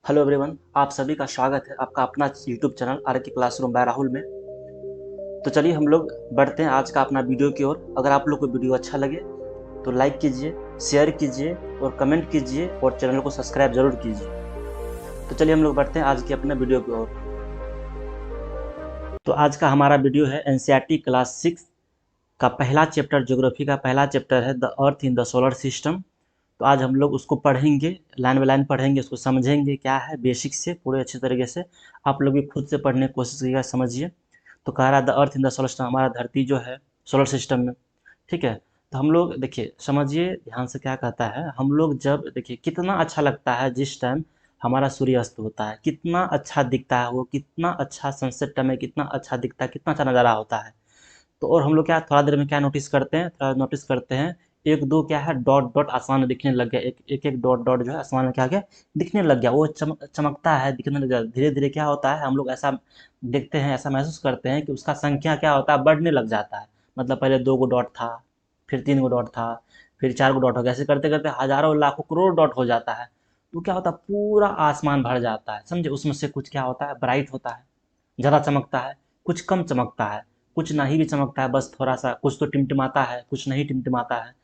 Hello everyone, आप सभी का स्वागत है आपका अपना यूट्यूब चैनल आर के क्लासरूम बाय राहुल में। तो चलिए हम लोग बढ़ते हैं आज का अपना वीडियो की ओर। अगर आप लोग को वीडियो अच्छा लगे तो लाइक कीजिए, शेयर कीजिए और कमेंट कीजिए और चैनल को सब्सक्राइब जरूर कीजिए। तो चलिए हम लोग बढ़ते हैं आज के अपने वीडियो की ओर। तो आज का हमारा वीडियो है एनसीईआरटी क्लास 6 का पहला चैप्टर, ज्योग्राफी का पहला चैप्टर है the earth in the solar system. तो आज हम लोग उसको पढ़ेंगे, लाइन बाय लाइन पढ़ेंगे, उसको समझेंगे क्या है बेसिक से पूरे अच्छे तरीके से। आप लोग भी खुद से पढ़ने की कोशिश करिएगा, समझिए। तो कह रहा है the earth in the solar system, हमारा धरती जो है सोलर सिस्टम में, ठीक है। तो हम लोग देखिए, समझिए ध्यान से क्या कहता है। हम लोग जब देखिए कितना अच्छा लगता है जिस टाइम हमारा सूर्यास्त होता है, कितना अच्छा दिखता है वो, कितना अच्छा सनसेट टाइम है, कितना अच्छा दिखता है, कितना अच्छा नज़ारा होता है। तो और हम लोग क्या थोड़ा देर में क्या नोटिस करते हैं, थोड़ा नोटिस करते हैं एक दो क्या है डॉट डॉट आसमान में दिखने लग गया, एक डॉट डॉट जो है आसमान में क्या गया दिखने लग गया, वो चमकता है, दिखने लग गया। धीरे धीरे क्या होता है, हम लोग ऐसा देखते हैं, ऐसा महसूस करते हैं कि उसका संख्या क्या होता है, बढ़ने लग जाता है। मतलब पहले 2 गो डॉट था, फिर 3 गो डॉट था, फिर 4 गो डॉट हो गया, ऐसे करते करते हजारों लाखों करोड़ डॉट हो जाता है। तो क्या होता है, पूरा आसमान भर जाता है, समझे। उसमें से कुछ क्या होता है, ब्राइट होता है, ज़्यादा चमकता है, कुछ कम चमकता है, कुछ नहीं भी चमकता है, बस थोड़ा सा, कुछ तो टिमटिमाता है, कुछ नहीं टिमटिमाता है।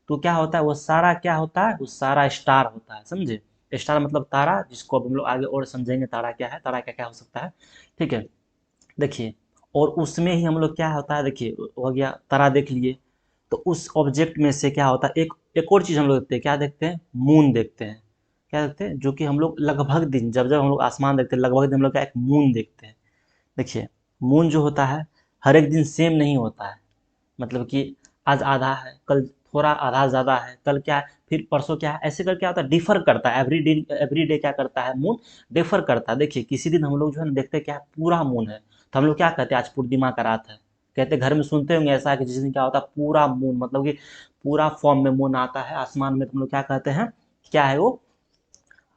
तो क्या होता है, वो सारा क्या होता है, वो सारा स्टार होता है, समझे। स्टार मतलब तारा, जिसको अब हम लोग आगे और समझेंगे तारा क्या है, तारा क्या क्या हो सकता है, ठीक है। देखिए, और उसमें ही हम लोग क्या होता है, देखिए हो गया तारा देख लिए। तो उस ऑब्जेक्ट में से क्या होता है, एक एक और चीज़ हम लोग देखते हैं, क्या देखते हैं, मून देखते हैं। क्या देखते हैं, जो कि हम लोग लगभग दिन, जब जब हम लोग आसमान देखते हैं लगभग दिन हम लोग क्या एक मून देखते हैं। देखिए, मून जो होता है हर एक दिन सेम नहीं होता है। मतलब कि आज आधा है, कल थोड़ा आधा ज़्यादा है, कल क्या है, फिर परसों क्या है, ऐसे करके क्या होता है, डिफर करता है। एवरी डे क्या करता है, मून डिफर करता है। देखिए किसी दिन हम लोग जो है ना देखते हैं क्या है, पूरा मून है, तो हम लोग क्या कहते हैं, आज पूर्णिमा का रात है। कहते हैं घर में, सुनते होंगे ऐसा कि जिस दिन क्या होता है पूरा मून, मतलब कि पूरा फॉर्म में मून आता है आसमान में, तो हम लोग क्या कहते हैं, क्या है वो,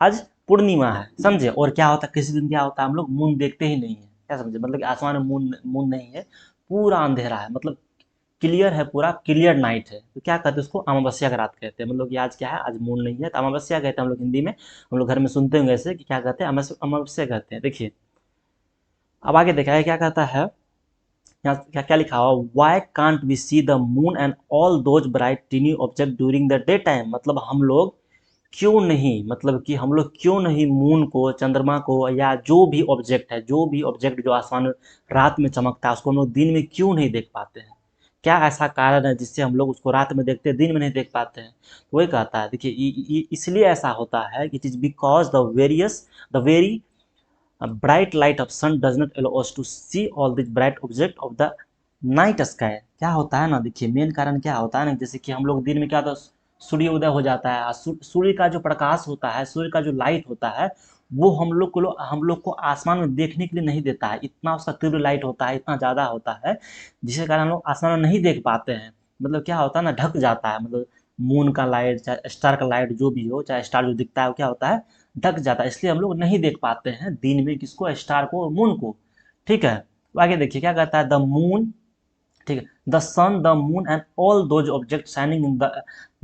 आज पूर्णिमा है, समझे। और क्या होता है, किसी दिन क्या होता है, हम लोग मून देखते ही नहीं है, क्या समझे, मतलब कि आसमान में मून मून नहीं है, पूरा अंधेरा है, मतलब क्लियर है, पूरा क्लियर नाइट है। तो क्या कहते हैं उसको, अमावस्या का रात कहते हैं। मतलब कि आज क्या है, आज मून नहीं है, तो अमावस्या कहते हैं हम लोग हिंदी में। हम लोग घर में सुनते होंगे ऐसे कि क्या कहते हैं, अमावस्या कहते हैं। देखिए अब आगे देखा है क्या कहता है, यहाँ क्या क्या लिखा हुआ, why can't we see the moon and all those bright tiny object during the day time. मतलब हम लोग क्यों नहीं, मतलब कि हम लोग क्यों नहीं मून को, चंद्रमा को, या जो भी ऑब्जेक्ट है, जो भी ऑब्जेक्ट जो आसमान में रात में चमकता है, उसको हम लोग दिन में क्यों नहीं देख पाते हैं। क्या ऐसा कारण है जिससे हम लोग उसको रात में देखते हैं, दिन में नहीं देख पाते हैं। तो वही कहता है, देखिए इसलिए ऐसा होता है, it is because the very bright light of sun does not allow us to see all this bright object of the night sky. क्या होता है ना, देखिए मेन कारण क्या होता है ना, जैसे कि हम लोग दिन में क्या होता है, सूर्य उदय हो जाता है, सूर्य का जो प्रकाश होता है, सूर्य का जो लाइट होता है, वो हम लोग को आसमान में देखने के लिए नहीं देता है। इतना उसका तीव्र लाइट होता है, इतना ज़्यादा होता है, जिसके कारण हम लोग आसमान में नहीं देख पाते हैं। मतलब क्या होता है ना, ढक जाता है, मतलब मून का लाइट चाहे स्टार का लाइट जो भी हो, चाहे स्टार जो दिखता है वो क्या होता है, ढक जाता है। इसलिए हम लोग नहीं देख पाते हैं दिन में किसको, स्टार को, मून को, ठीक है। तो आगे देखिए क्या कहता है, द मून, ठीक है, the sun, the moon and all those object shining in the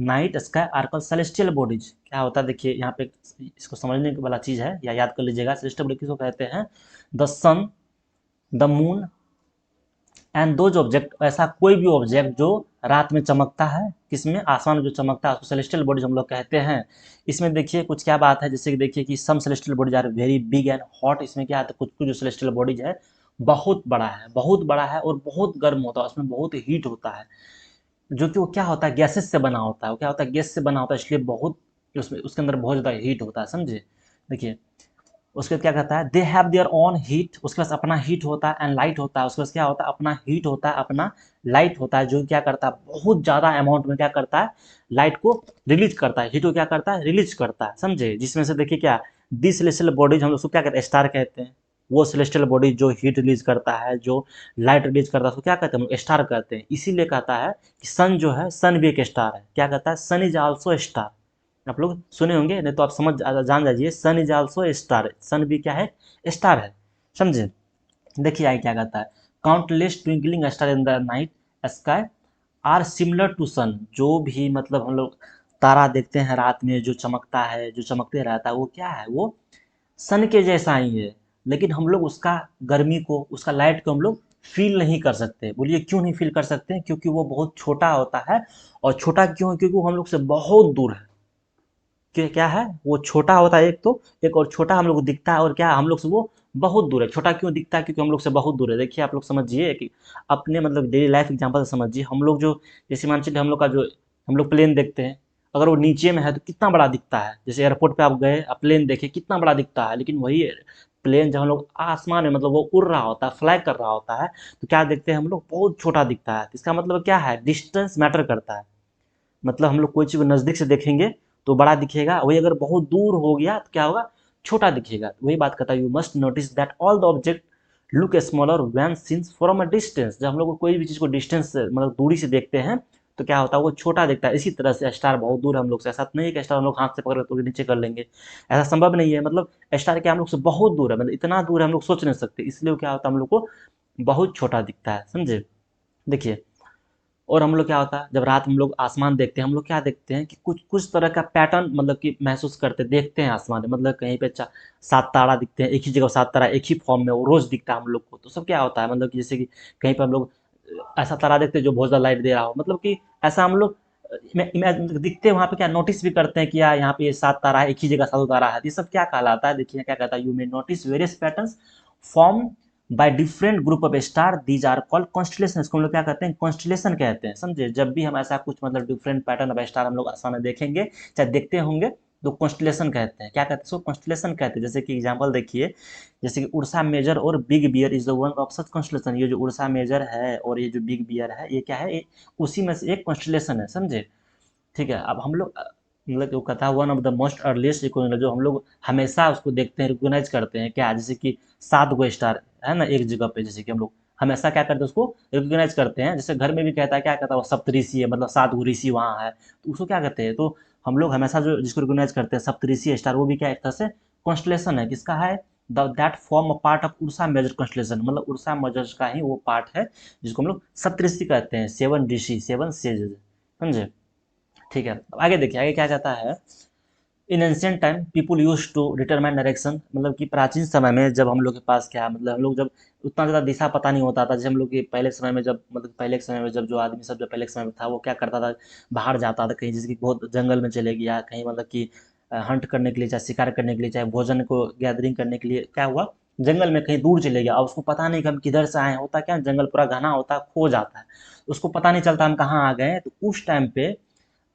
night sky are called celestial bodies. क्या होता है, देखिए यहाँ पे इसको समझने वाला चीज़ है, या याद कर लीजिएगा, सेलेस्टियल बॉडी किसको कहते हैं, the sun, the moon and those object, ऐसा कोई भी ऑब्जेक्ट जो रात में चमकता है, किसमें, आसमान में जो चमकता है, उसको सेलेस्टियल बॉडीज हम लोग कहते हैं। इसमें देखिए कुछ क्या बात है, जैसे कि देखिए कि some celestial bodies are very big and hot. इसमें क्या है, तो कुछ कुछ जो सेलेस्टियल बॉडीज है बहुत बड़ा है, बहुत बड़ा है और बहुत गर्म होता है, उसमें बहुत हीट होता है। जो कि वो क्या होता है, गैसेस से बना होता है, वो क्या होता है, गैस से बना होता है, इसलिए बहुत उसमें उसके अंदर बहुत ज़्यादा हीट होता है, समझे। देखिए उसके बाद क्या कहता है, they have their own heat, उसके पास अपना हीट होता है, एंड लाइट होता है, उसके पास क्या होता है, अपना हीट होता है, अपना लाइट होता है, जो क्या करता है, बहुत ज़्यादा अमाउंट में क्या करता है, लाइट को रिलीज करता है, हीट को क्या करता है, रिलीज करता है, समझे। जिसमें से देखिए क्या, दी सेलेस्टियल बॉडीज हम लोग उसको क्या कहते हैं, स्टार कहते हैं। वो सेलेस्टियल बॉडी जो हीट रिलीज करता है, जो लाइट रिलीज करता है, उसको क्या कहते हैं, हम लोग स्टार कहते हैं। इसीलिए कहता है कि सन जो है, सन भी एक स्टार है। क्या कहता है, सन इज ऑल्सो स्टार। आप लोग सुने होंगे, नहीं तो आप समझ जान जाइए, सन इज आल्सो स्टार, सन भी क्या है, स्टार है, समझे। देखिए आगे क्या कहता है, countless twinkling star in the night sky are similar to sun. जो भी हम लोग तारा देखते हैं रात में, जो चमकता है, जो चमकते रहता है, वो क्या है, वो सन के जैसा ही है, लेकिन हम लोग उसका गर्मी को, उसका लाइट को हम लोग फील नहीं कर सकते। बोलिए क्यों नहीं फील कर सकते हैं? क्योंकि वो बहुत छोटा होता है। और छोटा क्यों है? क्योंकि वो हम लोग से बहुत दूर है। कि क्या है, वो छोटा होता है एक तो, एक और छोटा हम लोग को दिखता है, और क्या हम लोग से वो बहुत दूर है। छोटा क्यों दिखता है? क्योंकि हम लोग से बहुत दूर है। देखिए आप लोग समझिए कि अपने मतलब डेली लाइफ एग्जांपल से समझिए। हम लोग जो, जैसे मान चलिए हम लोग का जो, हम लोग प्लेन देखते हैं, अगर वो नीचे में है तो कितना बड़ा दिखता है। जैसे एयरपोर्ट पे आप गए, आप प्लेन देखे, कितना बड़ा दिखता है। लेकिन वही प्लेन जब हम लोग आसमान में, मतलब वो उड़ रहा होता है, फ्लाई कर रहा होता है, तो क्या देखते हैं हम लोग? बहुत छोटा दिखता है। इसका मतलब क्या है? डिस्टेंस मैटर करता है। मतलब हम लोग कोई चीज़ को नज़दीक से देखेंगे तो बड़ा दिखेगा, वही अगर बहुत दूर हो गया तो क्या होगा? छोटा दिखेगा। वही बात कहता है, you must notice that all the object look smaller when seen from a distance. जब हम लोग को कोई भी चीज़ को डिस्टेंस से, मतलब दूरी से देखते हैं, तो क्या होता है? वो छोटा दिखता है। इसी तरह से स्टार बहुत दूर है हम लोग से। ऐसा तो नहीं है कि स्टार हम लोग हाथ से पकड़ के नीचे कर लेंगे, ऐसा संभव नहीं है। मतलब स्टार क्या हम लोग से बहुत दूर है, मतलब इतना दूर है हम लोग सोच नहीं सकते। इसलिए क्या होता है? हम लोग को बहुत छोटा दिखता है। समझे? देखिए, और हम लोग क्या होता है, जब रात हम लोग आसमान देखते हैं, हम लोग क्या देखते हैं कि कुछ कुछ तरह का पैटर्न, मतलब कि महसूस करते देखते हैं आसमान में। मतलब कहीं पे 7 तारा दिखते हैं, एक ही जगह 7 तारा एक ही फॉर्म में वो रोज दिखता है हम लोग को। तो सब क्या होता है, मतलब कि जैसे कि कहीं पर हम लोग ऐसा तारा देखते हैं जो बहुत ज़्यादा लाइट दे रहा हो, मतलब कि ऐसा हम लोग दिखते हैं वहाँ पे, क्या नोटिस भी करते हैं कि यार यहाँ पे ये 7 तारा है, एक ही जगह 7 तारा है। तो ये सब क्या कहलाता है? देखिए क्या कहता है, you may notice various patterns form by different group of star, these are called constellation. इसको हम लोग क्या कहते हैं? कॉन्स्टलेशन कहते हैं। समझे? जब भी हम ऐसा कुछ मतलब डिफरेंट पैटर्न ऑफ स्टार हम लोग आसमान में देखेंगे, चाहे देखते होंगे, तो कॉन्स्टलेशन कहते हैं। क्या कहते हैं इसको? कॉन्स्टलेशन कहते हैं। जैसे कि एग्जांपल देखिए, जैसे कि उर्सा मेजर और big bear is the one of such constellation. ये जो उर्सा मेजर है और ये जो बिग बियर है, ये क्या है? ये उसी में से एक कॉन्स्टलेशन है। समझे? ठीक है। अब हम लोग मतलब जो कथा, one of the most earliest जो हम लोग हमेशा उसको देखते हैं, रिकोगनाइज करते हैं, क्या? जैसे कि 7 गो स्टार है ना एक जगह पे, जैसे कि हम लोग हमेशा क्या करते हैं? उसको रिकोगनाइज करते हैं। जैसे घर में भी कहता है, क्या कहता है? वो सप्तऋषि है, मतलब 7 गो ऋषि वहाँ है, तो उसको क्या कहते हैं? तो हम लोग हमेशा जो जिसको रिकोगनाइज करते हैं सप्तऋषि स्टार, वो भी क्या एक तरह से कॉन्स्टलेशन है। किसका है? That form a part of Ursa Major constellation. मतलब उर्सा मेजर का ही वो पार्ट है, जिसको हम लोग सप्तऋषि कहते हैं। 7 ऋषि, 7 सेजेस। समझे? ठीक है। अब आगे देखिए, आगे क्या कहता है। In ancient time people use to determine direction. मतलब कि प्राचीन समय में जब हम लोग के पास क्या, मतलब हम लोग जब उतना ज़्यादा दिशा पता नहीं होता था, जैसे हम लोग के पहले समय में, जब मतलब पहले के समय में जब जो आदमी सब, जब पहले के समय में था, वो क्या करता था? बाहर जाता था कहीं, जैसे कि बहुत जंगल में चले गया कहीं, मतलब कि हंट करने के लिए, चाहे शिकार करने के लिए, चाहे भोजन को गैदरिंग करने के लिए, क्या हुआ? जंगल में कहीं दूर चले गया। अब उसको पता नहीं कि हम किधर से आए हैं। होता क्या, जंगल पूरा घना होता है, खो जाता है, उसको पता नहीं चलता हम कहाँ आ गए हैं। तो उस टाइम पे,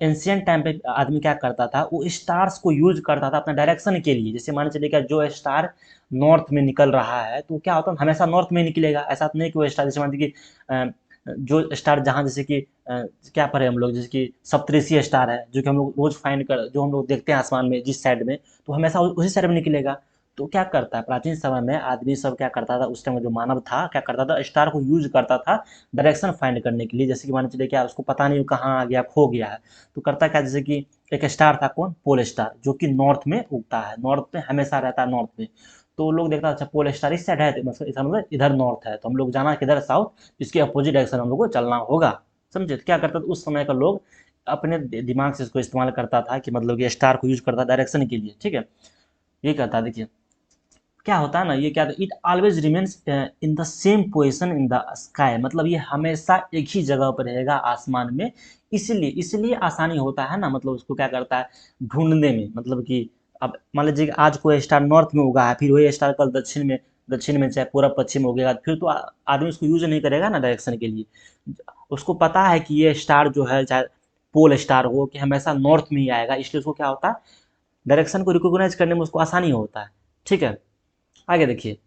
एंशियंट टाइम पे आदमी क्या करता था? वो स्टार्स को यूज करता था अपने डायरेक्शन के लिए। जैसे मान चलिए, क्या जो स्टार नॉर्थ में निकल रहा है, तो क्या होता है? हमेशा नॉर्थ में ही निकलेगा। ऐसा तो नहीं कि वो स्टार, जैसे मान लीजिए कि जो स्टार जहाँ, जैसे कि क्या पढ़े हम लोग, जैसे कि सप्तऋषि स्टार है, जो कि हम लोग रोज फाइंड कर, जो हम लोग देखते हैं आसमान में जिस साइड में, तो हमेशा उसी साइड में निकलेगा। तो क्या करता है प्राचीन समय में आदमी सब, क्या करता था उस टाइम जो मानव था, क्या करता था? स्टार को यूज करता था डायरेक्शन फाइंड करने के लिए। जैसे कि मान चलिए, क्या उसको पता नहीं कहाँ आ गया, खो गया है, तो करता क्या? जैसे कि एक स्टार था, कौन? पोल स्टार, जो कि नॉर्थ में उगता है, नॉर्थ में हमेशा रहता है, नॉर्थ में। तो लोग देखता, अच्छा पोल स्टार इस साइड है, तो मतलब इसका मतलब इधर नॉर्थ है, तो हम लोग जाना किधर? साउथ। इसके अपोजिट डायरेक्शन हम लोग को चलना होगा। समझे? तो क्या करता था उस समय का लोग? अपने दिमाग से इसको इस्तेमाल करता था, कि मतलब ये स्टार को यूज करता डायरेक्शन के लिए। ठीक है, ये कहता है। देखिए क्या होता है ना, ये क्या, it always remains in the same position in the sky. मतलब ये हमेशा एक ही जगह पर रहेगा आसमान में। इसलिए इसलिए आसानी होता है ना, मतलब उसको क्या करता है? ढूंढने में। मतलब कि अब मान लीजिए कि आज कोई स्टार नॉर्थ में उगा है, फिर वही स्टार कल दक्षिण में चाहे पूरा पश्चिम उगेगा, फिर तो आदमी उसको यूज नहीं करेगा ना डायरेक्शन के लिए। उसको पता है कि ये स्टार जो है, चाहे पोल स्टार हो, कि हमेशा नॉर्थ में ही आएगा, इसलिए उसको क्या होता है? डायरेक्शन को रिकॉग्नाइज करने में उसको आसानी होता है। ठीक है, आगे देखिए।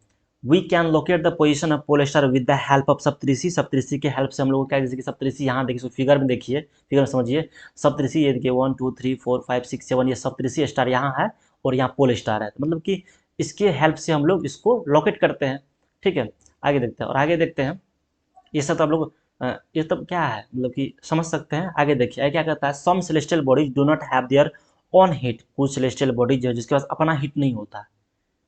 We can locate the position of pole star with the help of Saptarishi. Saptarishi के हेल्प से हम लोग को क्या, जैसे कि सप्तऋषि यहाँ देखिए, सो फिगर में देखिए, फिगर में समझिए। सप्तऋषि ये देखिए 1 2 3 4 5 6 7, ये सप्तऋषि स्टार यहाँ है, और यहाँ पोल स्टार है। तो मतलब कि इसके हेल्प से हम लोग इसको लोकेट करते हैं। ठीक है, आगे देखते हैं, और आगे देखते हैं। ये सब तो आप लोग ये सब क्या है, मतलब कि समझ सकते हैं। आगे देखिए, आगे क्या कहता है। Some celestial bodies do not have their own heat. कुछ सेलेस्टियल बॉडीज जो है, जिसके पास अपना हीट नहीं होता है।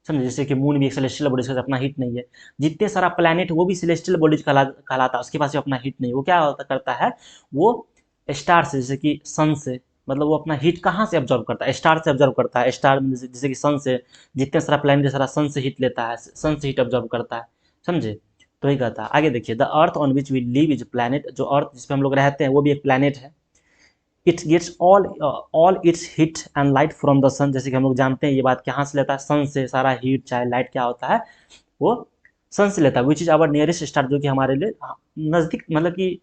समझे? जैसे कि मून भी एक सेलेस्टियल बॉडी, उसके पास अपना हीट नहीं है। जितने सारा प्लैनेट, वो भी सेलेस्टियल बॉडीज कहलाता है, उसके पास भी अपना हीट नहीं। वो क्या होता करता है? वो स्टार से, जैसे कि सन से, मतलब वो अपना हीट कहाँ से ऑब्जर्व करता है, स्टार से ऑब्जर्व करता है। स्टार में जैसे कि सन से, जितने सारा प्लैनेट है सारा सन से हीट लेता है, सन से हीट ऑब्जर्व करता है, समझे। तो ही कहता है। आगे देखिए, the earth on which we live is planet, जो अर्थ जिस पे हम लोग रहते हैं वो भी एक प्लैनेट है। It gets all its heat and light from the sun, जैसे कि हम लोग जानते हैं ये बात, कहाँ से लेता है, सन से सारा हीट चाहे लाइट क्या होता है वो सन से लेता है। Which is our nearest star, जो कि हमारे लिए नज़दीक, मतलब कि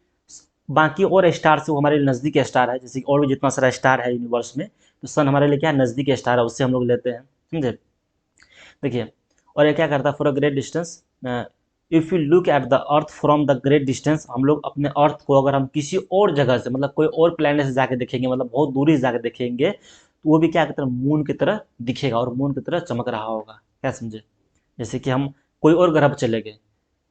बाकी और स्टार से वो हमारे लिए नज़दीक स्टार है। जैसे कि और भी जितना सारा स्टार है यूनिवर्स में, तो सन हमारे लिए क्या है, नज़दीक स्टार है, उससे हम लोग लेते हैं, समझे। देखिए, और ये क्या करता है, for a great distance, if you look at the earth from the great distance, हम लोग अपने अर्थ को अगर हम किसी और जगह से, मतलब कोई और प्लेनेट से जाके देखेंगे, मतलब बहुत दूरी से जाके देखेंगे, तो वो भी क्या की तरह, मून की तरह दिखेगा और मून की तरह चमक रहा होगा, क्या समझे। जैसे कि हम कोई और ग्रह पर चले गए,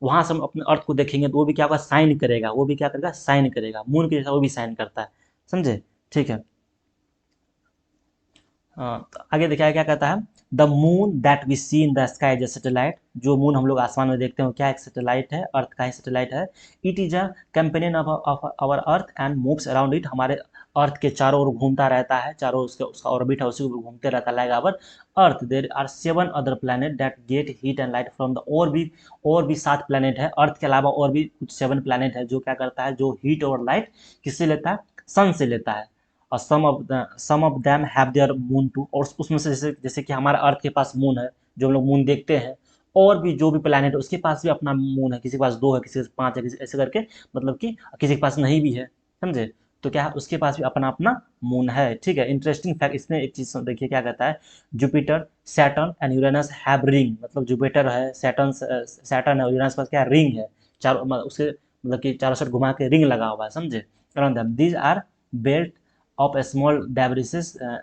वहाँ से हम अपने अर्थ को देखेंगे तो वो भी क्या होगा, साइन करेगा, वो भी क्या करेगा, साइन करेगा, मून के जैसा वो भी साइन करता है, समझे। ठीक है। तो आगे देखिए क्या कहता है, the moon that we see in the sky as a satellite, जो मून हम लोग आसमान में देखते हैं वो क्या, एक सैटेलाइट है, अर्थ का ही सैटेलाइट है। It is a companion of our earth and moves around it, हमारे अर्थ के चारों ओर घूमता रहता है, चारों उसके उसका ऑर्बिट है, उसी को घूमते रहता है, like our earth. There are 7 other planet that get heat and light from the, और भी 7 प्लैनेट है, अर्थ के अलावा और भी कुछ 7 प्लैनेट है, जो क्या करता है, जो हीट और लाइट किससे लेता है, सन से लेता है। और some of them have their moon too, और उसमें से जैसे जैसे कि हमारा अर्थ के पास मून है, जो हम लोग मून देखते हैं, और भी जो भी प्लैनेट है उसके पास भी अपना मून है, किसी के पास 2 है, किसी के पास 5 है, किसी ऐसे करके, मतलब कि किसी के पास नहीं भी है, समझे। तो क्या है, उसके पास भी अपना अपना मून है, ठीक है। इंटरेस्टिंग फैक्ट, इसमें एक चीज़ देखिए क्या कहता है, Jupiter, Saturn and Uranus have ring, मतलब जुपिटर है, सैटर्न है, यूरेनस के पास क्या रिंग है, चारों उसके मतलब कि चारों साइड घुमा के रिंग लगा हुआ है, समझे। Around them these are belt of a small debris,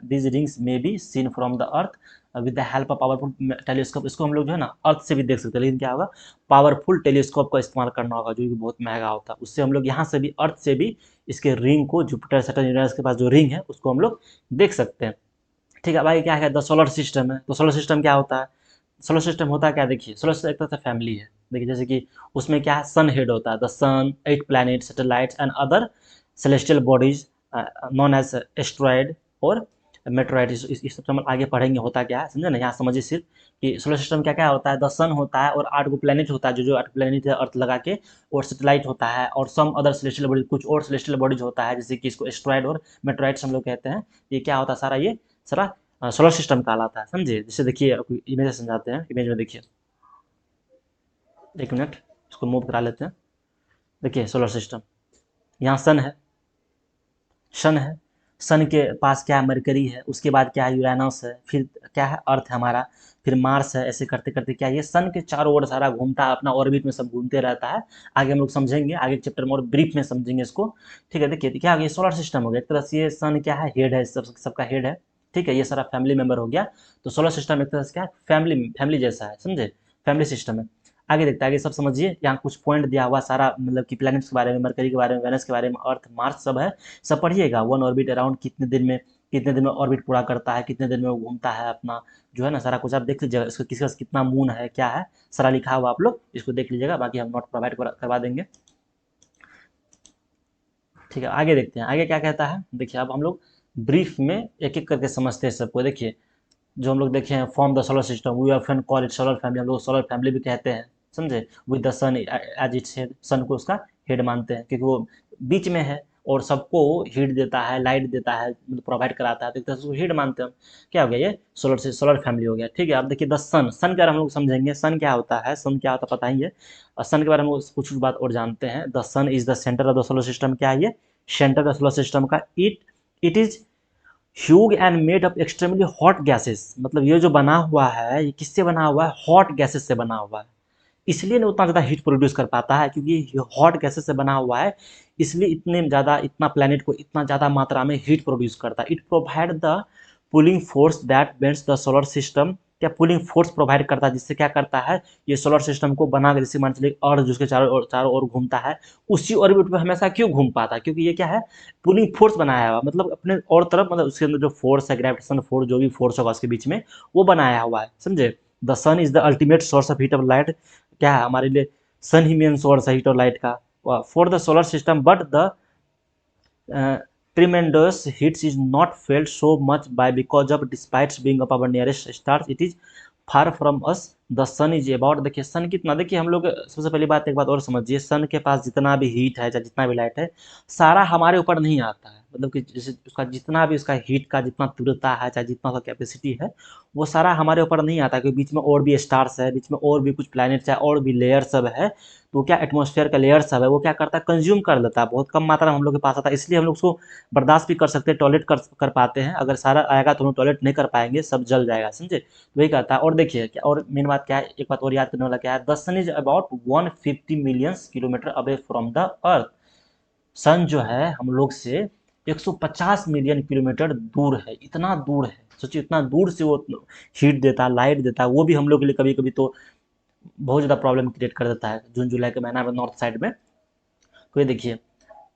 these rings may be seen from the earth with the help of powerful telescope, इसको हम लोग जो है ना अर्थ से भी देख सकते हैं, लेकिन क्या होगा, पावरफुल टेलीस्कोप का इस्तेमाल करना होगा, जो कि बहुत महंगा होता है। उससे हम लोग यहाँ से भी, अर्थ से भी इसके रिंग को, जुपिटर सैटर्न यूरेनस के पास जो रिंग है उसको हम लोग देख सकते हैं। ठीक है भाई, क्या है, द सोलर सिस्टम है। तो सोलर सिस्टम क्या होता है, सोलर सिस्टम होता है क्या, देखिए, सोलर सिस्टम एक तरह से फैमिली है। देखिए जैसे कि उसमें क्या है, सन हेड होता है, the sun, 8 planet, satellites and other celestial bodies known as asteroid और मेट्रॉयड। इस सब हम आगे पढ़ेंगे होता क्या है, समझे ना। यहाँ समझिए सिर्फ कि सोलर सिस्टम क्या क्या होता है, द सन होता है और 8 गो प्लैनेट होता है, जो 8 प्लैनेट है अर्थ लगा के, और सैटेलाइट होता है, और सम अदर सेलेस्टियल बॉडीज, कुछ और सेलेस्टियल बॉडीज होता है, जैसे कि इसको एस्ट्रॉयड और मेट्रॉइड्स हम लोग कहते हैं। ये क्या होता है, सारा ये सारा सोलर सिस्टम कहलाता है, समझे। जैसे देखिए इमेज समझाते हैं, इमेज में देखिए, एक मिनट इसको मूव करा लेते हैं। देखिए सोलर सिस्टम, यहाँ सन है, सन के पास क्या है, मरकरी है, उसके बाद क्या है, यूरेनस है, फिर क्या है, अर्थ है हमारा, फिर मार्स है, ऐसे करते करते क्या है, ये सन के चारों ओर सारा घूमता है, अपना ऑर्बिट में सब घूमते रहता है। आगे हम लोग समझेंगे, आगे चैप्टर में और ब्रीफ में समझेंगे इसको। ठीक है, देखिए क्या हो गया, सोलर सिस्टम हो गया एक तरह से, ये सन क्या है, हेड है, सबका हेड है। ठीक है, ये सारा फैमिली मेंबर हो गया। तो सोलर सिस्टम एक तरह से क्या है, फैमिली फैमिली जैसा है, समझे, फैमिली सिस्टम है। आगे देखते हैं, आगे सब समझिए, यहाँ कुछ पॉइंट दिया हुआ सारा, मतलब कि प्लैनेट्स के बारे में, मरकरी के बारे में, वेनस के बारे में, अर्थ, मार्स सब है, सब पढ़िएगा। वन ऑर्बिट अराउंड कितने दिन में ऑर्बिट पूरा करता है, कितने दिन में वो घूमता है अपना, जो है ना, सारा कुछ आप देख लीजिएगा। इसको किसके पास कितना मून है, क्या है, सारा लिखा हुआ, आप लोग इसको देख लीजिएगा, बाकी हम नोट प्रोवाइड करवा देंगे। ठीक है, आगे देखते हैं, आगे क्या कहता है। देखिए अब हम लोग ब्रीफ में एक एक करके समझते हैं सबको। देखिए जो हम लोग देखे हैं, form the solar system, we often call it solar family, हम लोग सोलर फैमिली भी कहते हैं, समझे। With the sun as its head, sun को उसका हेड मानते हैं, क्योंकि वो बीच में है और सबको हीट देता है, लाइट देता है, मतलब प्रोवाइड कराता है, तो एक तरह से उसको हीट मानते हैं हम। क्या हो गया, ये सोलर फैमिली हो गया। ठीक है, अब देखिए द सन, सन के बारे में हम लोग समझेंगे, सन क्या होता है, सन क्या होता है पता ही है, और सन के बारे में कुछ बात और जानते हैं। The sun is the centre of the solar system, क्या है ये, सेंटर ऑफ सोलर सिस्टम का। It is huge and made of extremely hot gases, मतलब ये जो बना हुआ है, ये किससे बना हुआ है, हॉट गैसेस से बना हुआ है। इसलिए नहीं उतना ज़्यादा हीट प्रोड्यूस कर पाता है, क्योंकि ये हॉट गैसेस से बना हुआ है, इसलिए इतना प्लेनेट को इतना ज़्यादा मात्रा में हीट प्रोड्यूस करता है। It provide the pulling force that bends the solar system, क्या पुलिंग फोर्स प्रोवाइड करता है, जिससे क्या करता है, ये सोलर सिस्टम को बना के, जैसे मान चलिए अर्थ जिसके चारों ओर घूमता है, उसी ऑर्बिट पर हमेशा क्यों घूम पाता है, क्योंकि ये क्या है, पुलिंग फोर्स बनाया हुआ, मतलब अपने और तरफ, मतलब उसके अंदर जो फोर्स है, ग्रेविटेशन फोर्स, जो भी फोर्स होगा उसके बीच में, वो बनाया हुआ है, समझे। The sun is the ultimate source of heat of light, क्या है हमारे लिए, सन ही मेन सोर्स है हीट और लाइट का for the solar system, but the tremendous hits is not felt so much by because of despite being up our nearest stars it is far from us the sun is about। देखिए सन कितना, देखिए हम लोग सबसे पहली बात एक बात और समझिए, सन के पास जितना भी हीट है चाहे जितना भी लाइट है सारा हमारे ऊपर नहीं आता है, मतलब कि जैसे उसका जितना भी उसका हीट का जितना तीव्रता है चाहे जितना उसका कैपेसिटी है वो सारा हमारे ऊपर नहीं आता, क्योंकि बीच में और भी स्टार्स है, बीच में और भी कुछ प्लैनेट चाहे और भी लेयर सब है, तो क्या एटमॉस्फेयर का लेयर सब है वो क्या करता है कंज्यूम कर लेता है, बहुत कम मात्रा में हम लोग के पास आता है, इसलिए हम लोग उसको बर्दाश्त भी कर सकते हैं, टॉयलेट कर पाते हैं। अगर सारा आएगा तो हम टॉयलेट नहीं कर पाएंगे, सब जल जाएगा, समझे, तो वही कहता है। और देखिए क्या और मेन बात क्या है, एक बात और याद करने वाला क्या है, the sun is about 150 million kilometre away from the earth. Sun जो है हम लोग से 150 मिलियन किलोमीटर दूर है, इतना दूर है, सोचिए इतना दूर से वो हीट देता है, लाइट देता है, वो भी हम लोग के लिए कभी कभी तो बहुत ज़्यादा प्रॉब्लम क्रिएट कर देता है जून जुलाई के महीना में नॉर्थ साइड में। तो ये देखिए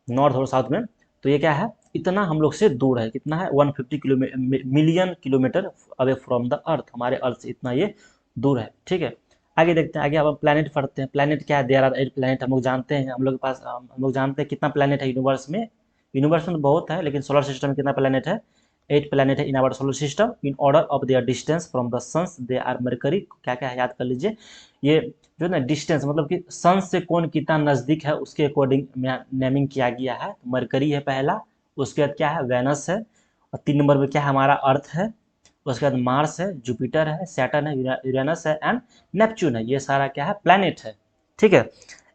नॉर्थ और साउथ में, तो ये क्या है इतना हम लोग से दूर है, कितना है 150 million kilometre away from the अर्थ, हमारे अर्थ से इतना ये दूर है, ठीक है। आगे देखते हैं, आगे अब हम प्लैनेट पढ़ते हैं। प्लैनेट क्या है, देयर आर 8 प्लैनेट, हम लोग जानते हैं, हम लोग के पास हम लोग जानते हैं कितना प्लैनेट है यूनिवर्स में। यूनिवर्स में तो बहुत है लेकिन सोलर सिस्टम में कितना प्लैनेट है, 8 प्लैनेट है in our solar system in order of their distance from the suns they are Mercury. क्या क्या है याद कर लीजिए, ये जो ना डिस्टेंस मतलब कि सन से कौन कितना नज़दीक है उसके अकॉर्डिंग नेमिंग किया गया है। मरकरी है पहला, उसके बाद क्या है वेनस है, और 3 नंबर पे क्या है हमारा अर्थ है, उसके बाद मार्स है, जुपिटर है, सैटर्न है, यूरेनस है एंड नेपच्यून है, ये सारा क्या है प्लैनेट है, ठीक है।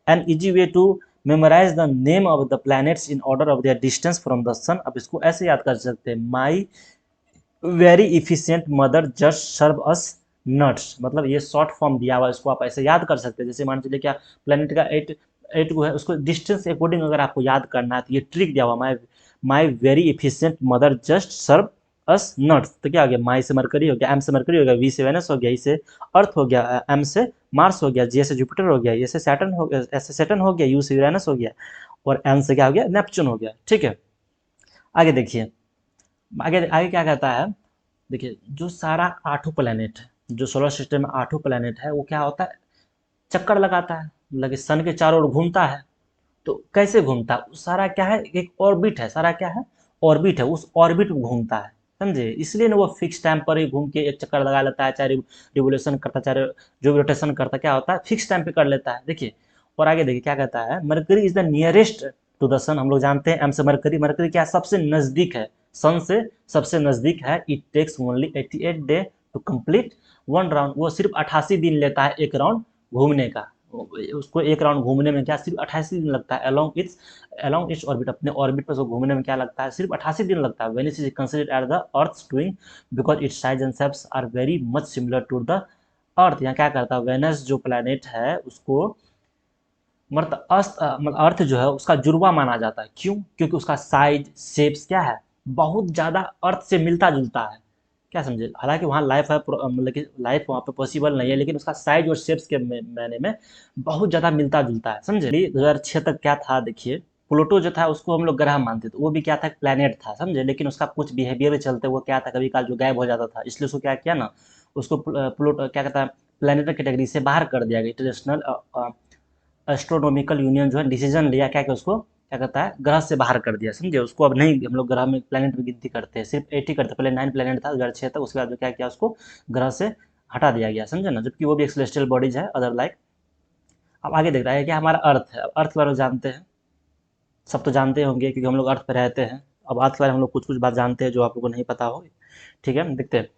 An easy way to memorise the name of the planets in order of their distance from the sun. अब इसको ऐसे याद कर सकते हैं, my very efficient mother just serve us nuts, मतलब ये शॉर्ट फॉर्म दिया हुआ है, इसको आप ऐसे याद कर सकते हैं। जैसे मान चलिए क्या प्लेनेट का 8 को है, उसको डिस्टेंस के अकॉर्डिंग अगर आपको याद करना है तो ये ट्रिक दिया हुआ, my very efficient mother just serve us nuts, तो क्या हो गया माई से मरकरी हो गया, एम से मरकरी हो गया, वी से वेनस हो गया, ई से अर्थ हो गया, एम से मार्स हो गया, जे से जुपिटर हो गया, ए से सैटर्न हो गया, एस से सैटर्न हो गया, यू से यूरेनस हो गया और एन से क्या हो गया नेपच्यून हो गया, ठीक है। आगे देखिए, आगे आगे क्या कहता है, देखिए जो सारा 8 प्लैनेट है, जो सोलर सिस्टम में 8 प्लैनेट है वो क्या होता है चक्कर लगाता है, मतलब कि सन के चारों ओर घूमता है। तो कैसे घूमता है, सारा क्या है एक ऑर्बिट है, सारा क्या है ऑर्बिट है, उस ऑर्बिट में घूमता है, समझे, इसलिए ना वो फिक्स टाइम पर ही घूम के एक चक्कर लगा लेता है, चाहे रिवोल्यूशन करता है चाहे जो भी रोटेशन करता है क्या होता है फिक्स टाइम पे कर लेता है। देखिए और आगे देखिए क्या कहता है, Mercury is the nearest to the sun, हम लोग जानते हैं एम से मरकरी, मरकरी क्या सबसे नजदीक है सन से, सबसे नजदीक है। It takes only 88 day to complete 1 round, वो सिर्फ 88 दिन लेता है एक राउंड घूमने का, उसको एक राउंड घूमने में क्या सिर्फ 88 दिन लगता है अलोंग इट्स ऑर्बिट, अपने ऑर्बिट पर उसको घूमने में क्या लगता है सिर्फ 88 दिन लगता है। Venus is considered at the earth doing because it's size and shapes are very much similar to the earth. यहाँ क्या करता है वेनस जो प्लैनेट है उसको मतलब अर्थ जो है उसका जुड़वा माना जाता है, क्यों, क्योंकि उसका साइज शेप्स क्या है बहुत ज़्यादा अर्थ से मिलता जुलता है, क्या समझे, हालांकि वहाँ लाइफ है मतलब कि लाइफ वहाँ पे पॉसिबल नहीं है लेकिन उसका साइज और शेप्स के मायने में बहुत ज़्यादा मिलता जुलता है, समझे। 2006 तक क्या था, देखिए प्लूटो जो था उसको हम लोग ग्रह मानते थे, वो भी क्या था प्लैनेट था, समझे, लेकिन उसका कुछ बिहेवियर के चलते वो क्या था कभी काल जो गायब हो जाता था, इसलिए उसको क्या किया ना उसको प्लूटो क्या कहता है प्लैनेट कैटेगरी से बाहर कर दिया गया। इंटरनेशनल एस्ट्रोनॉमिकल यूनियन जो है डिसीजन लिया क्या कि उसको क्या कहता है ग्रह से बाहर कर दिया, समझे, उसको अब नहीं हम लोग ग्रह में प्लेनेट में गिनती करते हैं, सिर्फ 8 ही करते, पहले 9 प्लेनेट था 2006 तक, उसके बाद में क्या किया उसको ग्रह से हटा दिया गया, समझे ना, जबकि वो भी एक सेलेस्टियल बॉडीज है अदर लाइक। अब आगे देख रहा है क्या हमारा अर्थ है, अब अर्थ के बारे में जानते हैं, सब तो जानते होंगे क्योंकि हम लोग अर्थ पर रहते हैं। अब अर्थ के बारे में हम लोग कुछ कुछ बात जानते हैं जो आप लोगों को नहीं पता हो, ठीक है, देखते हैं।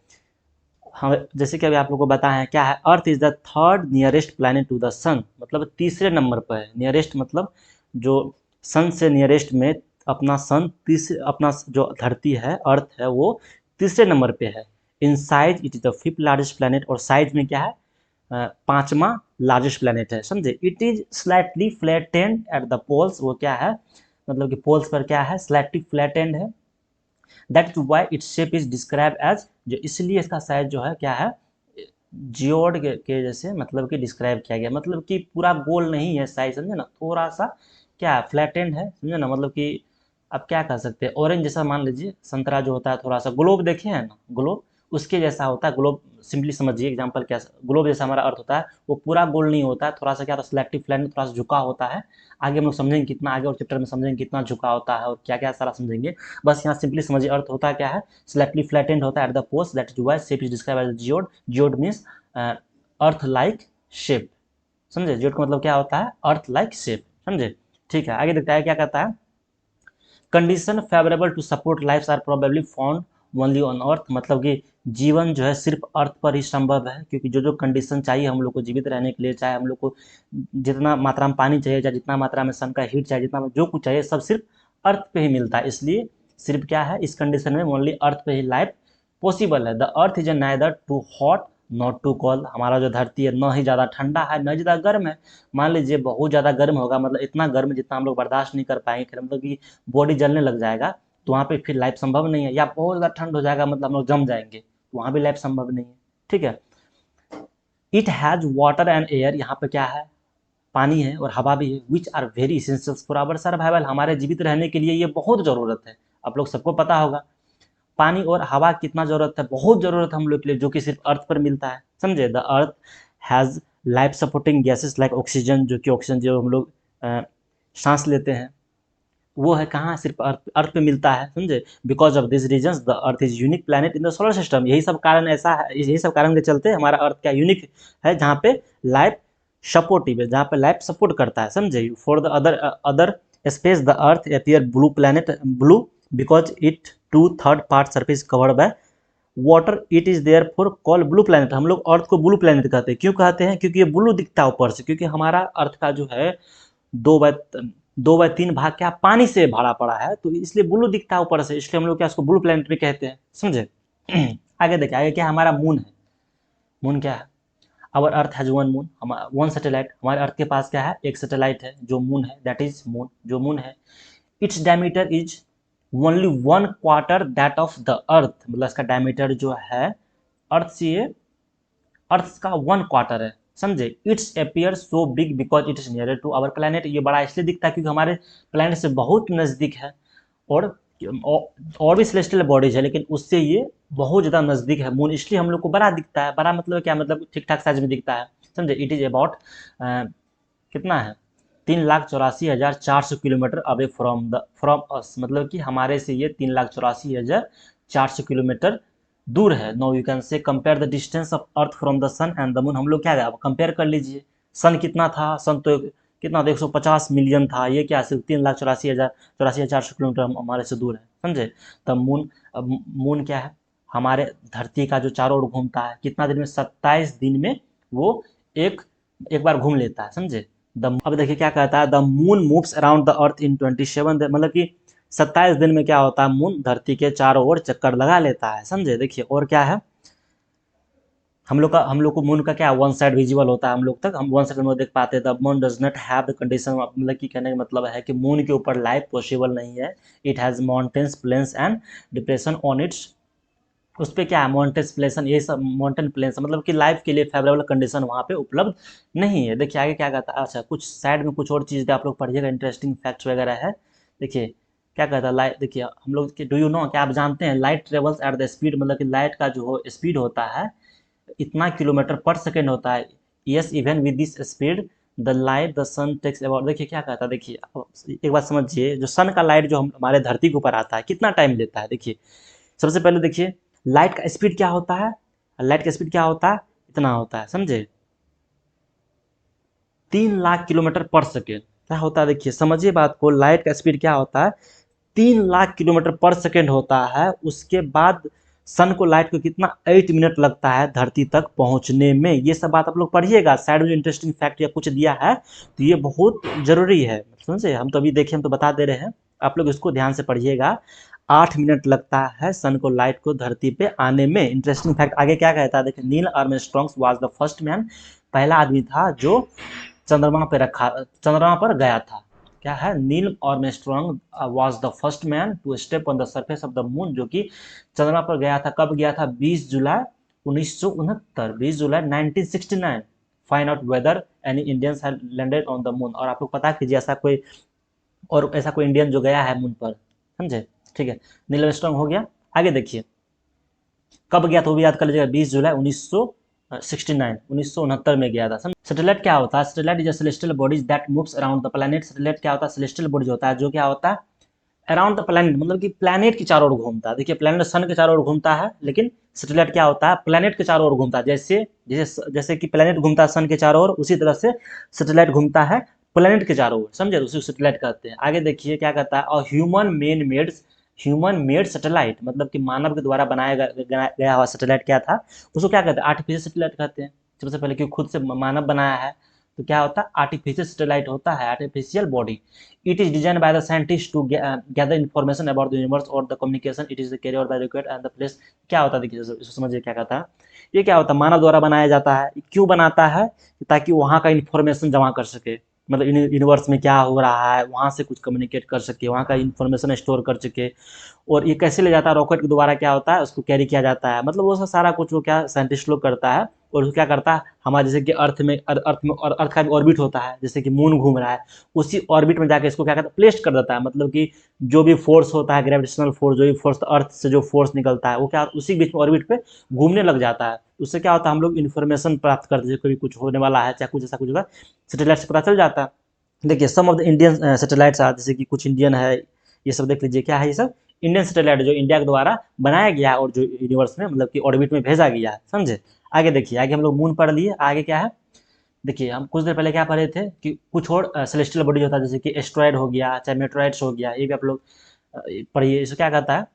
हम जैसे कि अभी आप लोगों को बताया है क्या है, earth is the third nearest planet to the sun, मतलब तीसरे नंबर पर है, नियरेस्ट मतलब जो सन से नियरेस्ट में अपना सन तीसरे, अपना जो धरती है अर्थ है वो तीसरे नंबर पे है। In size it is the 5th largest planet, और साइज में क्या है 5वां लार्जेस्ट प्लैनेट है, समझे। It is slightly flattened at the poles, वो क्या है मतलब कि पोल्स पर क्या है स्लाइटली फ्लैटेंड है। That is why it's shape is describe as, जो इसलिए इसका साइज जो है क्या है जियोड के जैसे मतलब कि डिस्क्राइब किया गया, मतलब कि पूरा गोल नहीं है साइज, समझे ना, थोड़ा सा क्या फ्लैटेंड है, समझे ना, मतलब कि आप क्या कह सकते हैं ऑरेंज जैसा मान लीजिए, संतरा जो होता है थोड़ा सा, ग्लोब देखे हैं ना ग्लोब, उसके जैसा होता है ग्लोब। सिंपली समझिए एग्जांपल क्या, ग्लोब जैसा हमारा अर्थ होता है, वो पूरा गोल नहीं होता है, थोड़ा सा क्या होता है सिलेक्टिव प्लैनेट थोड़ा सा झुका होता है। आगे हम लोग समझेंगे कितना, आगे और चैप्टर में समझेंगे कितना झुका होता है और क्या क्या सारा समझेंगे। बस यहाँ सिंपली समझिए अर्थ होता है क्या है, सिलेक्टिव फ्लैटेंड होता है at the poles, that is why shape is describe as geoid. Geoid means earth like shape, समझे। जियोड का मतलब क्या होता है, अर्थ लाइक शेप, समझे। ठीक है, आगे देखते हैं क्या कहता है। Condition favourable to support life are probably found only on earth, मतलब कि जीवन जो है सिर्फ अर्थ पर ही संभव है, क्योंकि जो जो कंडीशन चाहिए हम लोग को जीवित रहने के लिए, चाहे हम लोग को जितना मात्रा में पानी चाहिए, चाहे जितना मात्रा में सन का हीट चाहिए, जितना जो कुछ चाहिए सब सिर्फ अर्थ पे ही मिलता है। इसलिए सिर्फ क्या है, इस कंडीशन में ओनली अर्थ पे ही लाइफ पॉसिबल है। The earth is neither too hot not too cold, हमारा जो धरती है न ही ज़्यादा ठंडा है न ज़्यादा गर्म है। मान लीजिए बहुत ज़्यादा गर्म होगा, मतलब इतना गर्म जितना हम लोग बर्दाश्त नहीं कर पाएंगे, मतलब कि बॉडी जलने लग जाएगा, तो वहाँ पे फिर लाइफ संभव नहीं है। या बहुत ज़्यादा ठंड हो जाएगा, मतलब हम लोग जम जाएंगे, तो वहाँ भी लाइफ संभव नहीं है। ठीक है, it has water and air, यहाँ पे क्या है, पानी है और हवा भी है, which are very essentials for our survival, हमारे जीवित रहने के लिए ये बहुत ज़रूरत है। आप लोग सबको पता होगा पानी और हवा कितना ज़रूरत है, बहुत ज़रूरत है हम लोग के लिए, जो कि सिर्फ अर्थ पर मिलता है, समझे। The earth has life supporting gases like oxygen, जो कि ऑक्सीजन जो हम लोग सांस लेते हैं, वो है कहाँ, सिर्फ अर्थ पे मिलता है, समझे। Because of this reason the earth is unique planet in the solar system, यही सब कारण ऐसा है, यही सब कारण के चलते हमारा अर्थ क्या यूनिक है, जहाँ पे लाइफ सपोर्टिव है, जहाँ पे लाइफ सपोर्ट करता है, समझे। For the other space the earth appear blue planet, blue because it 2/3 part surface covered by water, it is there for call blue planet, हम लोग अर्थ को ब्लू प्लैनेट कहते हैं। क्यों कहते हैं, क्योंकि ये ब्लू दिखता है ऊपर से, क्योंकि हमारा अर्थ का जो है 2/3 भाग क्या पानी से भरा पड़ा है, तो इसलिए ब्लू दिखता है ऊपर से, इसलिए हम लोग क्या उसको ब्लू प्लैनेट भी कहते हैं, समझे। आगे देखिए, आगे क्या हमारा मून है। मून क्या है, our earth has one moon, one satellite, हमारे अर्थ के पास क्या है, एक सैटेलाइट है जो मून है, दैट इज मून, जो मून है। Its diameter is only 1/4 that of the earth, मतलब इसका डायमीटर जो है अर्थ से अर्थ का 1/4 है, समझे। It's appear so big because it is near to our planet, ये बड़ा इसलिए दिखता है क्योंकि हमारे प्लैनेट से बहुत नज़दीक है। और और भी सेलेस्टियल बॉडीज है, लेकिन उससे ये बहुत ज़्यादा नज़दीक है मून, इसलिए हम लोग को बड़ा दिखता है। बड़ा मतलब क्या, मतलब ठीक ठाक साइज में दिखता है, समझे। इट इज़ अबाउट कितना है, 3,84,400 किलोमीटर अवे फ्रॉम अस, मतलब कि हमारे से ये 3,84,400 किलोमीटर दूर है। No you can say compare the distance of earth from the sun and the moon, हम लोग क्या है, कंपेयर कर लीजिए। सन कितना था, सन तो कितना था, 150 मिलियन था, ये क्या सिर्फ 3,84,400 किलोमीटर हमारे से दूर है, समझे। तब मून, मून क्या है, हमारे धरती का जो चारों ओर घूमता है, कितना दिन में, 27 दिन में वो एक एक बार घूम लेता है, समझे। अब देखिए क्या कहता है, the moon moves around the earth in 27 दिन, मतलब कि 27 दिन में क्या होता है, मून धरती के चारों ओर चक्कर लगा लेता है, समझे। देखिए और क्या है, हम लोग को मून का क्या वन साइड विजिबल होता है, हम लोग तक हम वन साइड में देख पाते हैं। The moon does not have the condition, मतलब कि कहने का मतलब है कि मून के ऊपर लाइफ पॉसिबल नहीं है। It has mountains plains and depression on it's, उस पर क्या है, माउंटेन्स प्लेसन, ये सब माउंटेन प्लेन्स, मतलब कि लाइफ के लिए फेवरेबल कंडीशन वहाँ पे उपलब्ध नहीं है। देखिए आगे क्या कहता है, अच्छा कुछ साइड में कुछ और चीज़ आप लोग पढ़िएगा, इंटरेस्टिंग फैक्ट्स वगैरह है। देखिए क्या कहता है, लाइट, देखिए हम लोग के, डू यू नो, क्या आप जानते हैं, light travels at the speed, मतलब कि लाइट का जो स्पीड होता है इतना किलोमीटर पर सेकेंड होता है। Yes, even with this speed the light the sun takes about, देखिए क्या कहता है, देखिए एक बात समझिए, जो सन का लाइट जो हमारे धरती के ऊपर आता है कितना टाइम लेता है। देखिए सबसे पहले देखिए लाइट का स्पीड क्या होता है, लाइट का स्पीड क्या होता है, इतना होता है, समझे, 3 लाख किलोमीटर पर सेकेंड क्या होता है। देखिए समझिए बात को, लाइट का स्पीड क्या होता है, 3 लाख किलोमीटर पर सेकेंड होता है। उसके बाद सन को, लाइट को कितना 8 मिनट लगता है धरती तक पहुंचने में। ये सब बात आप लोग पढ़िएगा, साइड में इंटरेस्टिंग फैक्ट या कुछ दिया है तो ये बहुत जरूरी है, समझे। हम तो अभी देखें, हम तो बता दे रहे हैं, आप लोग इसको ध्यान से पढ़िएगा। 8 मिनट लगता है सन को, लाइट को धरती पे आने में। इंटरेस्टिंग फैक्ट आगे क्या कहता है, देखिए नील Armstrong was the first man, पहला आदमी था जो चंद्रमा पर गया था। क्या है, Neil Armstrong was the first man to step on the surface of the moon, जो कि चंद्रमा पर गया था। कब गया था, 20 जुलाई 1969, 20 जुलाई 1969। Find out whether any Indians have landed on the moon, और आप लोग पता कीजिए ऐसा कोई इंडियन जो गया है मून पर, समझे। ठीक है, नील आर्मस्ट्रांग हो गया। आगे देखिए कब गया था वो भी याद कर लीजिएगा, 20 जुलाई 1969 में गया था। सैटेलाइट क्या होता है? Satellite is a celestial bodies that moves around the planet. Satellite क्या होता है? सेलेस्टियल बॉडीज होता है जो क्या होता है अराउंड द प्लैनेट, मतलब कि प्लैनेट के चारों ओर घूमता है। देखिए प्लैनेट सन के चारों ओर घूमता है, लेकिन सैटेलाइट क्या होता है? प्लैनेट के चारों ओर घूमता है। जैसे जैसे जैसे कि प्लैनेट घूमता है सन के चारों ओर, उसी तरह से सैटेलाइट घूमता है प्लैनेट के चारों ओर, समझे? उसी सैटेलाइट कहते हैं। आगे देखिए क्या कहता है, और ह्यूमन मेड सैटेलाइट, मतलब कि मानव के द्वारा बनाया गया हुआ सैटेलाइट क्या था? उसको क्या कहते हैं? आर्टिफिशियल सैटेलाइट कहते हैं। सबसे पहले क्यों खुद से मानव बनाया है, तो क्या होता है? आर्टिफिशियल सैटेलाइट होता है, artificial body. It is designed by the scientists to gather information about the universe or the communication it is carried by record and the place। क्या होता है देखिए, इसको समझिए क्या कहता है। ये क्या होता है? मानव द्वारा बनाया जाता है। क्यों बनाता है? ताकि वहाँ का इन्फॉर्मेशन जमा कर सके, मतलब यूनिवर्स में क्या हो रहा है वहाँ से कुछ कम्युनिकेट कर सके, वहाँ का इन्फॉर्मेशन स्टोर कर सके। और ये कैसे ले जाता है? रॉकेट के द्वारा क्या होता है? उसको कैरी किया जाता है, मतलब वो सारा कुछ वो क्या साइंटिस्ट लोग करता है। और क्या करता है? हमारे जैसे कि अर्थ में और अर्थ का भी ऑर्बिट होता है, जैसे कि मून घूम रहा है, उसी ऑर्बिट में जाके इसको क्या करता है? प्लेस्ड कर देता है। मतलब कि जो भी फोर्स होता है, ग्रेविटेशनल फोर्स, जो भी फोर्स अर्थ से जो फोर्स निकलता है वो क्या उसी बीच में ऑर्बिट पे घूमने लग जाता है। उससे क्या होता है? हम लोग इन्फॉर्मेशन प्राप्त करते हैं, कभी कुछ होने वाला है चाहे कुछ ऐसा कुछ होगा, सैटेलाइट से पता चल जाता है। देखिए some of the Indian satellites are, जैसे कि कुछ इंडियन है, ये सब देख लीजिए क्या है, ये सब इंडियन सैटेलाइट जो इंडिया के द्वारा बनाया गया है और जो यूनिवर्स में मतलब कि ऑर्बिट में भेजा गया है, समझे? आगे देखिए, आगे हम लोग मून पढ़ लिए, आगे क्या है देखिए, हम कुछ देर पहले क्या पढ़े थे कि कुछ और सेलेस्टियल बॉडीज होता है, जैसे कि एस्ट्रॉयड हो गया, चाहे मेट्रॉइड्स हो गया, ये भी आप लोग पढ़िए। इसको क्या कहता है?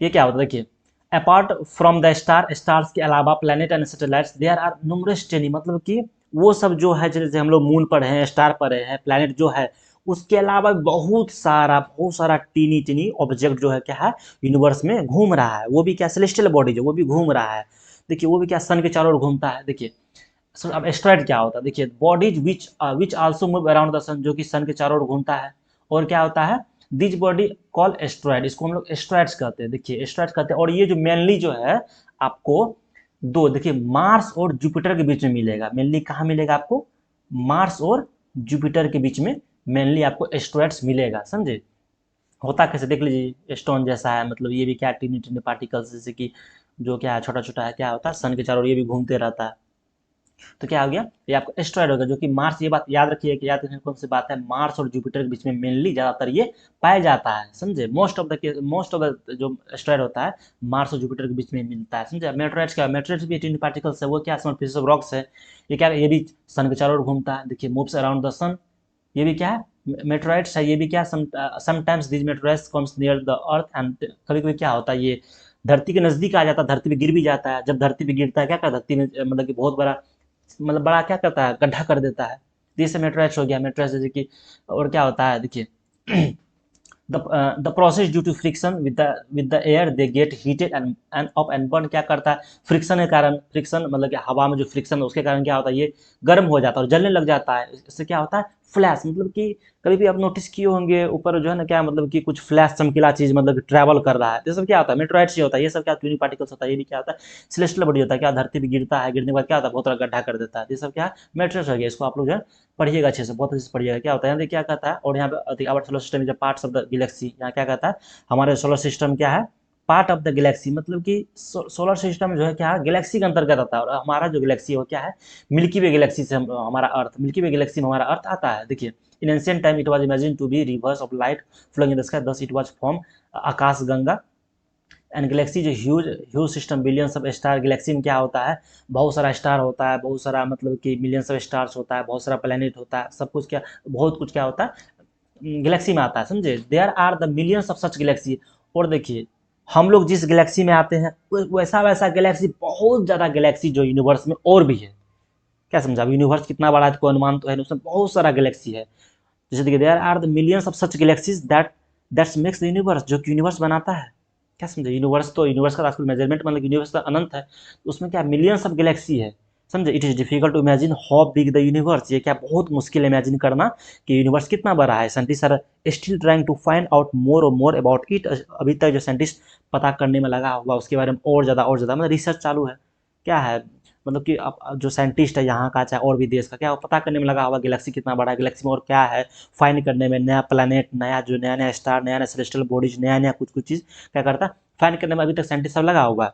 ये क्या होता है देखिए, अपार्ट फ्रॉम द स्टार्स के अलावा planet and satellites there are numerous tiny, मतलब कि वो सब जो है, जैसे हम लोग मून पढ़े हैं, स्टार पढ़े हैं, प्लैनेट जो है, उसके अलावा बहुत सारा टीनी टीनी ऑब्जेक्ट जो है क्या है यूनिवर्स में घूम रहा है। वो भी क्या सेलेस्टियल बॉडी जो वो भी घूम रहा है। देखिए वो भी क्या सन के चारों ओर घूमता है। देखिए अब एस्ट्रॉयड क्या होता है? देखिए bodies which also move around the sun, जो कि सन के चारों ओर घूमता है। और क्या होता है? दिस बॉडी कॉल एस्ट्रॉयड, इसको हम लोग एस्ट्रॉयड्स कहते हैं। देखिए एस्ट्रॉयड कहते हैं। और ये जो मेनली जो है आपको दो, देखिए मार्स और जुपिटर के बीच में मिलेगा। मेनली कहाँ मिलेगा आपको? मार्स और जुपिटर के बीच में मेनली आपको एस्ट्रॉयड्स मिलेगा, समझे? होता कैसे देख लीजिए, स्टोन जैसा है, मतलब ये भी क्या टीनी टीनी पार्टिकल्स, जैसे कि जो क्या है छोटा छोटा है, क्या होता है सन के चारों ओर ये भी घूमते रहता है। तो क्या हो गया? ये आपको एस्ट्रॉयड होगा, जो कि मार्स, ये बात याद रखिए कि याद रखने कौन सी बात है, मार्स और जुपिटर के बीच में मेनली ज्यादातर ये पाया जाता है, समझे? मोस्ट ऑफ द जो एस्ट्रॉयड होता है मार्स और जुपिटर के बीच में मिलता है, समझे? मेट्रॉइड्स क्या? मेट्रॉइड्स भी टीनी पार्टिकल्स है, वो क्या स्मॉल पीसेस ऑफ रॉक्स है। ये क्या? ये भी सन के चारों ओर घूमता है। देखिए मूव्स अराउंड द सन, ये भी क्या है? मेट्रॉइड्स है। ये भी क्या? Sometimes these meteoroids comes near the earth and, कभी कभी क्या होता है ये धरती के नजदीक आ जाता है, धरती पे गिर भी जाता है। जब धरती पे गिरता है क्या करता है? धरती में मतलब कि बहुत बड़ा, मतलब बड़ा क्या करता है? गड्ढा कर देता है। जैसे मेट्रोइड्स हो गया, मेट्रोइड्स जैसे कि, और क्या होता है देखिए the process due to friction with the air they get heated and up and burn. क्या करता है? फ्रिक्शन के कारण, फ्रिक्शन मतलब कि हवा में जो फ्रिक्शन है उसके कारण क्या होता है? ये गर्म हो जाता है और जलने लग जाता है। इससे क्या होता है? फ्लैश, मतलब कि कभी भी आप नोटिस किए होंगे ऊपर जो है ना क्या, मतलब कि कुछ फ्लैश चमकीला चीज मतलब कि ट्रैवल कर रहा है, ये सब क्या होता है? मेट्रोइड्स ही होता है। ये सब क्या? ट्यूनी पार्टिकल्स होता है। ये भी क्या होता है? सेलेस्टियल बॉडी होता है। क्या? धरती पे गिरता है, गिरने के बाद क्या होता है? बहुत बड़ा गड्ढा कर देता है। ये सब क्या? मैट्रिक्स हो गया। इसको आप लोग जो है पढ़िएगा अच्छे से, बहुत अच्छे से पढ़िएगा। क्या होता है? यहाँ क्या कहता है? और यहाँ पे our solar system is parts of the galaxy. यहाँ क्या कहता है? हमारे सोलर सिस्टम क्या है? पार्ट ऑफ द गैलेक्सी, मतलब कि सोलर सिस्टम जो है क्या है? गैलेक्सी के अंतर्गत आता है। और हमारा जो गैलेक्सी है वो क्या है? मिल्की वे गैलेक्सी से हमारा अर्थ, मिल्की वे गैलेक्सी में हमारा अर्थ आता है। देखिए in ancient time it was imagine to be rivers of light flowing in the sky, thus it was form Akash Ganga and galaxy जो huge huge system billions of star. Galaxy में क्या होता है? बहुत सारा स्टार होता है, बहुत सारा मतलब कि मिलियंस ऑफ स्टार्स होता है, बहुत सारा प्लेनेट होता है, सब कुछ क्या, बहुत कुछ क्या होता है गैलेक्सी में आता है, समझे? There are the millions of such galaxy. और देखिए हम लोग जिस गैलेक्सी में आते हैं वैसा वैसा गैलेक्सी, बहुत ज़्यादा गैलेक्सी जो यूनिवर्स में और भी है। क्या समझा? अब यूनिवर्स कितना बड़ा है कोई अनुमान तो है, उसमें बहुत सारा गैलेक्सी है। जैसे देखिए there are the millions of such galaxies that's makes the universe, जो कि यूनिवर्स बनाता है। क्या समझे? यूनिवर्स तो यूनिवर्स का आजकल मेजरमेंट मतलब यूनिवर्स का अनंत है, तो उसमें क्या मिलियंस ऑफ गैलेक्सी है, समझे? It is difficult to imagine how big the universe. ये क्या बहुत मुश्किल है इमेजिन करना कि यूनिवर्स कितना बड़ा है। Scientist are still trying to find out more और मोर अबाउट इट। अभी तक जो साइंटिस्ट पता करने में लगा हुआ उसके बारे में और ज़्यादा मतलब रिसर्च चालू है। क्या है मतलब कि अब जो साइंटिस्ट है यहाँ का चाहे और भी देश का, क्या वो पता करने में लगा हुआ गैलेक्सी कितना बड़ा है, गैलेक्सी में और क्या है, फाइंड करने में, नया प्लैनेट, नया जो नया नया स्टार, नया नया सेलेस्टियल बॉडीज, नया नया कुछ कुछ चीज़ क्या करता है फाइंड करने में अभी तक साइंटिस्ट सब लगा हुआ है,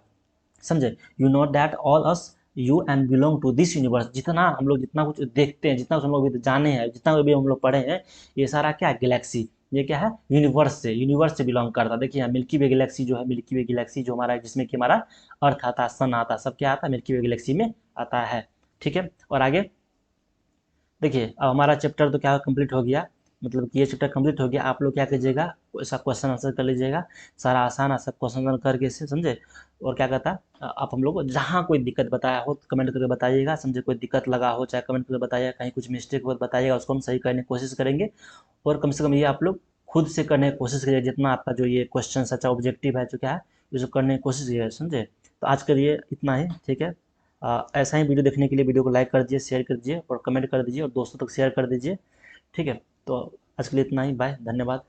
समझे। You know that all us you and belong to this universe, जितना हम लोग जितना कुछ देखते हैं, जितना कुछ हम लोग अभी जाने हैं, जितना भी हम लोग पढ़े हैं, ये सारा क्या है, गैलेक्सी। ये क्या है, यूनिवर्स से बिलोंग करता है। देखिए यहाँ मिल्की वे गैलेक्सी जो है, मिल्की वे गैलेक्सी जो हमारा है, जिसमें कि हमारा अर्थ आता है, सन आता है, सब क्या आता है, मिल्की वे गैलेक्सी में आता है। ठीक है, और आगे देखिए अब हमारा चैप्टर तो क्या कंप्लीट हो गया, मतलब कि ये चैप्टर कंप्लीट हो गया। आप लोग क्या कीजिएगा, ऐसा क्वेश्चन आंसर कर लीजिएगा, सारा आसान सब क्वेश्चन आंसर करके से, समझे। और क्या कहता है, आप हम लोग को जहाँ कोई दिक्कत बताया हो तो कमेंट करके बताइएगा, समझे। कोई दिक्कत लगा हो चाहे कमेंट करके बताइएगा, कहीं कुछ मिस्टेक हो तो बताइएगा, उसको हम सही करने की कोशिश करेंगे। और कम से कम ये आप लोग खुद से करने की कोशिश करिए, जितना आपका जो ये क्वेश्चन अच्छा ऑब्जेक्टिव है जो क्या है, इसको करने की कोशिश कीजिए, समझे। तो आज के लिए इतना ही, ठीक है। ऐसा ही वीडियो देखने के लिए वीडियो को लाइक कर दीजिए, शेयर कर दीजिए और कमेंट कर दीजिए और दोस्तों तक शेयर कर दीजिए, ठीक है। तो आज के लिए इतना ही, बाय, धन्यवाद।